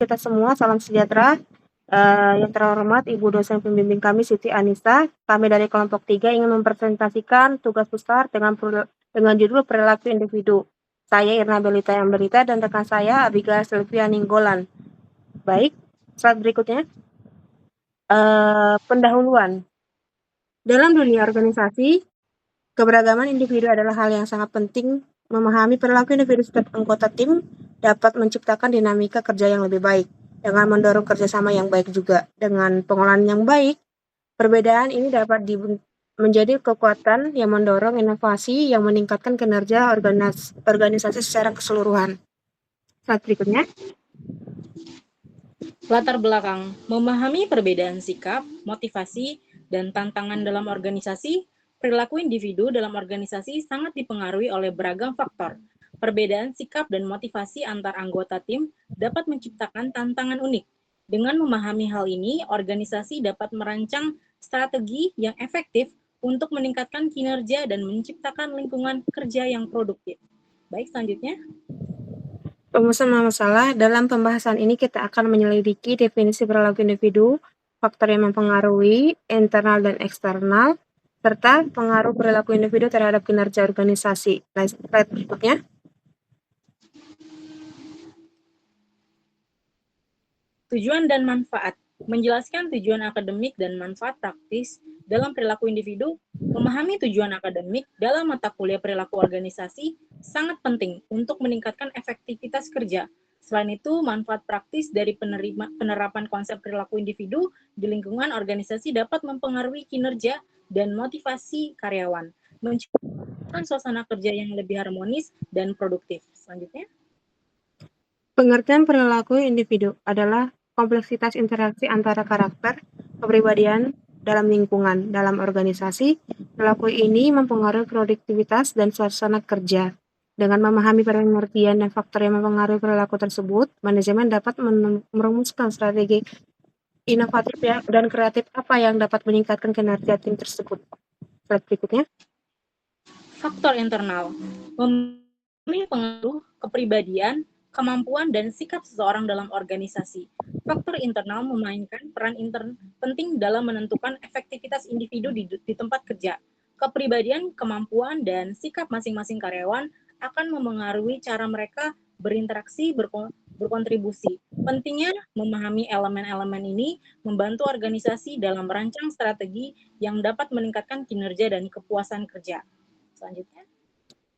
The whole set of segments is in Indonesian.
kita semua, salam sejahtera. Yang terhormat Ibu dosen pembimbing kami Siti Anissa, kami dari kelompok 3 ingin mempresentasikan tugas besar dengan judul perilaku individu. Saya Irna Belita yang berita dan rekan saya Abigail Sylvia Ninggolan. Baik, slide berikutnya. Pendahuluan. Dalam dunia organisasi, keberagaman individu adalah hal yang sangat penting. Memahami perilaku individu setiap anggota tim dapat menciptakan dinamika kerja yang lebih baik, dengan mendorong kerjasama yang baik juga. Dengan pengolahan yang baik, perbedaan ini dapat menjadi kekuatan yang mendorong inovasi yang meningkatkan kinerja organisasi secara keseluruhan. Slide berikutnya. Latar belakang, memahami perbedaan sikap, motivasi, dan tantangan dalam organisasi. Perilaku individu dalam organisasi sangat dipengaruhi oleh beragam faktor. Perbedaan sikap dan motivasi antar anggota tim dapat menciptakan tantangan unik. Dengan memahami hal ini, organisasi dapat merancang strategi yang efektif untuk meningkatkan kinerja dan menciptakan lingkungan kerja yang produktif. Baik, selanjutnya. Pemesan masalah, dalam pembahasan ini kita akan menyelidiki definisi perilaku individu, faktor yang mempengaruhi, internal dan eksternal, serta pengaruh perilaku individu terhadap kinerja organisasi. Slide berikutnya. Tujuan dan manfaat. Menjelaskan tujuan akademik dan manfaat praktis dalam perilaku individu, memahami tujuan akademik dalam mata kuliah perilaku organisasi sangat penting untuk meningkatkan efektivitas kerja. Selain itu, manfaat praktis dari penerapan konsep perilaku individu di lingkungan organisasi dapat mempengaruhi kinerja dan motivasi karyawan, menciptakan suasana kerja yang lebih harmonis dan produktif. Selanjutnya. Pengertian perilaku individu adalah kompleksitas interaksi antara karakter, kepribadian dalam lingkungan. Dalam organisasi, perilaku ini mempengaruhi produktivitas dan suasana kerja. Dengan memahami pengertian dan faktor yang mempengaruhi perilaku tersebut, manajemen dapat merumuskan strategi inovatif dan kreatif apa yang dapat meningkatkan kinerja tim tersebut. Slide berikutnya. Faktor internal memiliki pengaruh kepribadian, kemampuan, dan sikap seseorang dalam organisasi. Faktor internal memainkan peran penting dalam menentukan efektivitas individu di tempat kerja. Kepribadian, kemampuan, dan sikap masing-masing karyawan akan memengaruhi cara mereka berinteraksi, berkontribusi. Pentingnya memahami elemen-elemen ini membantu organisasi dalam merancang strategi yang dapat meningkatkan kinerja dan kepuasan kerja. Selanjutnya.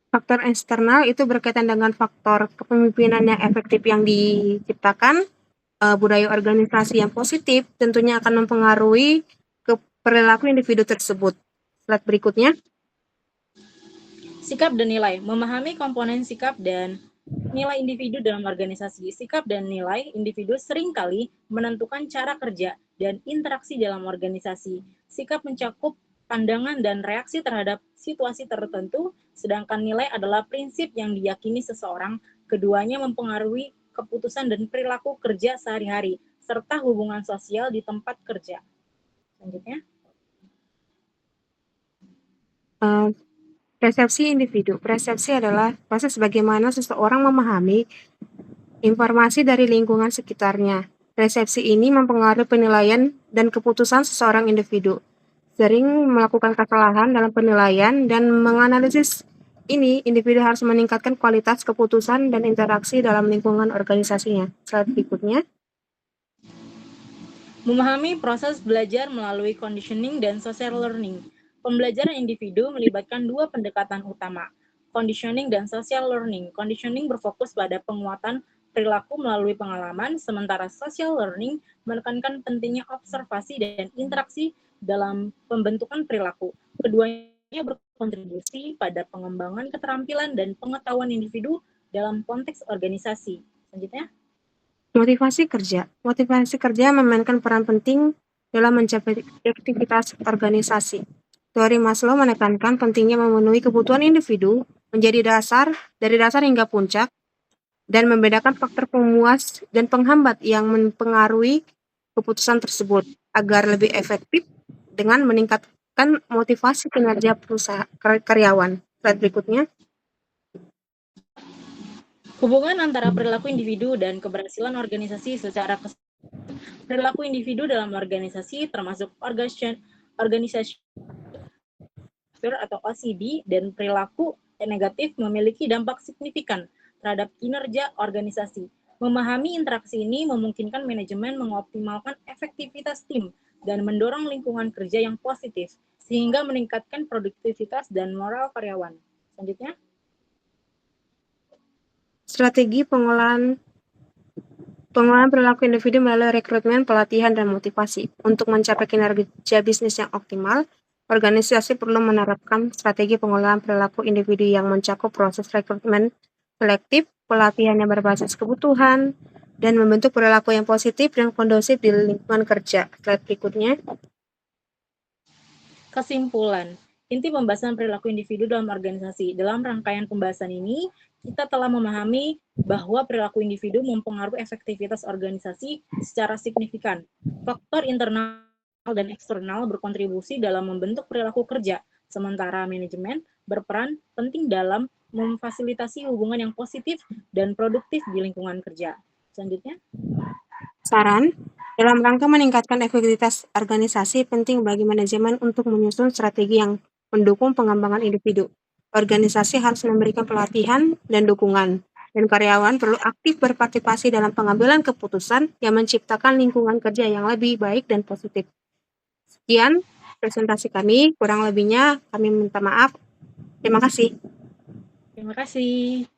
Faktor eksternal itu berkaitan dengan faktor kepemimpinan yang efektif yang diciptakan, budaya organisasi yang positif tentunya akan mempengaruhi perilaku individu tersebut. Slide berikutnya. Sikap dan nilai. Memahami komponen sikap dan nilai individu dalam organisasi. Sikap dan nilai individu seringkali menentukan cara kerja dan interaksi dalam organisasi. Sikap mencakup pandangan dan reaksi terhadap situasi tertentu, sedangkan nilai adalah prinsip yang diyakini seseorang. Keduanya mempengaruhi keputusan dan perilaku kerja sehari-hari, serta hubungan sosial di tempat kerja. Selanjutnya. Persepsi individu. Persepsi adalah proses bagaimana seseorang memahami informasi dari lingkungan sekitarnya. Persepsi ini mempengaruhi penilaian dan keputusan seseorang individu. Sering melakukan kesalahan dalam penilaian dan menganalisis ini, individu harus meningkatkan kualitas keputusan dan interaksi dalam lingkungan organisasinya. Slide berikutnya. Memahami proses belajar melalui conditioning dan social learning. Pembelajaran individu melibatkan dua pendekatan utama, conditioning dan social learning. Conditioning berfokus pada penguatan perilaku melalui pengalaman, sementara social learning menekankan pentingnya observasi dan interaksi dalam pembentukan perilaku. Keduanya berkontribusi pada pengembangan keterampilan dan pengetahuan individu dalam konteks organisasi. Selanjutnya. Motivasi kerja. Motivasi kerja memainkan peran penting dalam mencapai aktivitas organisasi. Teori Maslow menekankan pentingnya memenuhi kebutuhan individu menjadi dari dasar hingga puncak, dan membedakan faktor pemuas dan penghambat yang mempengaruhi keputusan tersebut agar lebih efektif dengan meningkatkan motivasi kinerja karyawan. Slide berikutnya. Hubungan antara perilaku individu dan keberhasilan organisasi secara perilaku individu dalam organisasi termasuk organisasi atau OCD dan perilaku negatif memiliki dampak signifikan terhadap kinerja organisasi. Memahami interaksi ini memungkinkan manajemen mengoptimalkan efektivitas tim dan mendorong lingkungan kerja yang positif, sehingga meningkatkan produktivitas dan moral karyawan. Selanjutnya, Strategi pengolahan perilaku individu melalui rekrutmen, pelatihan, dan motivasi. Untuk mencapai kinerja bisnis yang optimal, organisasi perlu menerapkan strategi pengolahan perilaku individu yang mencakup proses rekrutmen selektif, pelatihan yang berbasis kebutuhan, dan membentuk perilaku yang positif dan kondusif di lingkungan kerja. Slide berikutnya. kesimpulan. Inti pembahasan perilaku individu dalam organisasi. Dalam rangkaian pembahasan ini, kita telah memahami bahwa perilaku individu mempengaruhi efektivitas organisasi secara signifikan. Faktor internal dan eksternal berkontribusi dalam membentuk perilaku kerja, sementara manajemen berperan penting dalam memfasilitasi hubungan yang positif dan produktif di lingkungan kerja. Selanjutnya, Saran, dalam rangka meningkatkan efektivitas organisasi, penting bagi manajemen untuk menyusun strategi yang mendukung pengembangan individu. Organisasi harus memberikan pelatihan dan dukungan, dan karyawan perlu aktif berpartisipasi dalam pengambilan keputusan yang menciptakan lingkungan kerja yang lebih baik dan positif. Sekian presentasi kami, kurang lebihnya kami minta maaf. Terima kasih. terima kasih.